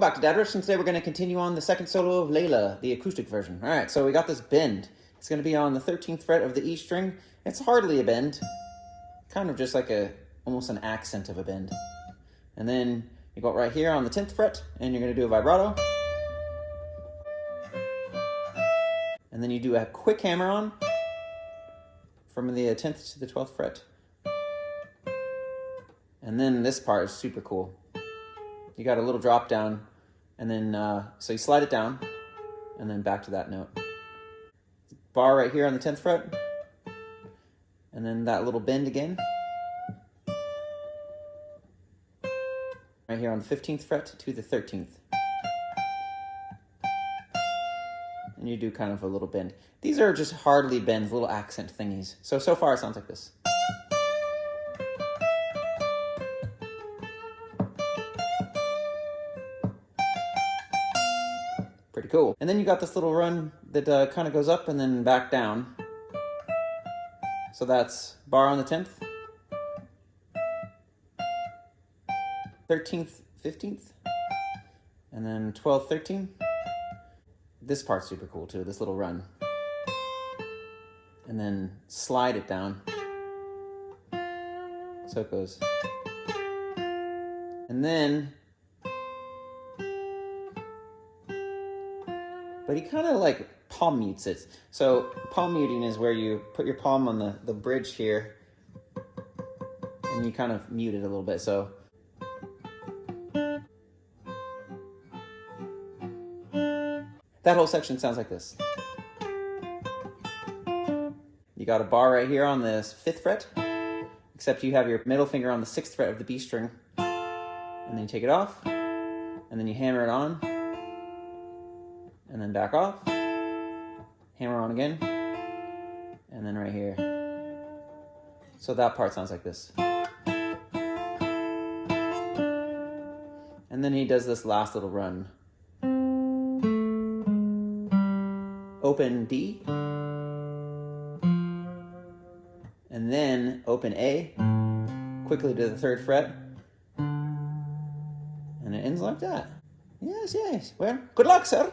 back to Dad Riffs, and today we're going to continue on the second solo of Layla, the acoustic version. Alright, so we got this bend. It's going to be on the 13th fret of the E string. It's hardly a bend, kind of just like almost an accent of a bend. And then you go right here on the 10th fret, and you're going to do a vibrato. And then you do a quick hammer on from the 10th to the 12th fret. And then this part is super cool. You got a little drop down, and then, so you slide it down, and then back to that note. Bar right here on the 10th fret, and then that little bend again. Right here on the 15th fret to the 13th. And you do kind of a little bend. These are just hardly bends, little accent thingies. So far it sounds like this. Pretty cool. And then you got this little run that kind of goes up and then back down. So that's bar on the 10th, 13th, 15th, and then 12th, 13th. This part's super cool too, this little run. And then slide it down. So it goes. And then, but he kind of like palm mutes it. So palm muting is where you put your palm on the bridge here and you kind of mute it a little bit. So that whole section sounds like this. You got a bar right here on the 5th fret, except you have your middle finger on the 6th fret of the B string. And then you take it off, and then you hammer it on, and then back off, hammer on again, and then right here. So that part sounds like this. And then he does this last little run. Open D, and then open A, quickly to the 3rd fret, and it ends like that. Yes, yes. Well, good luck, sir.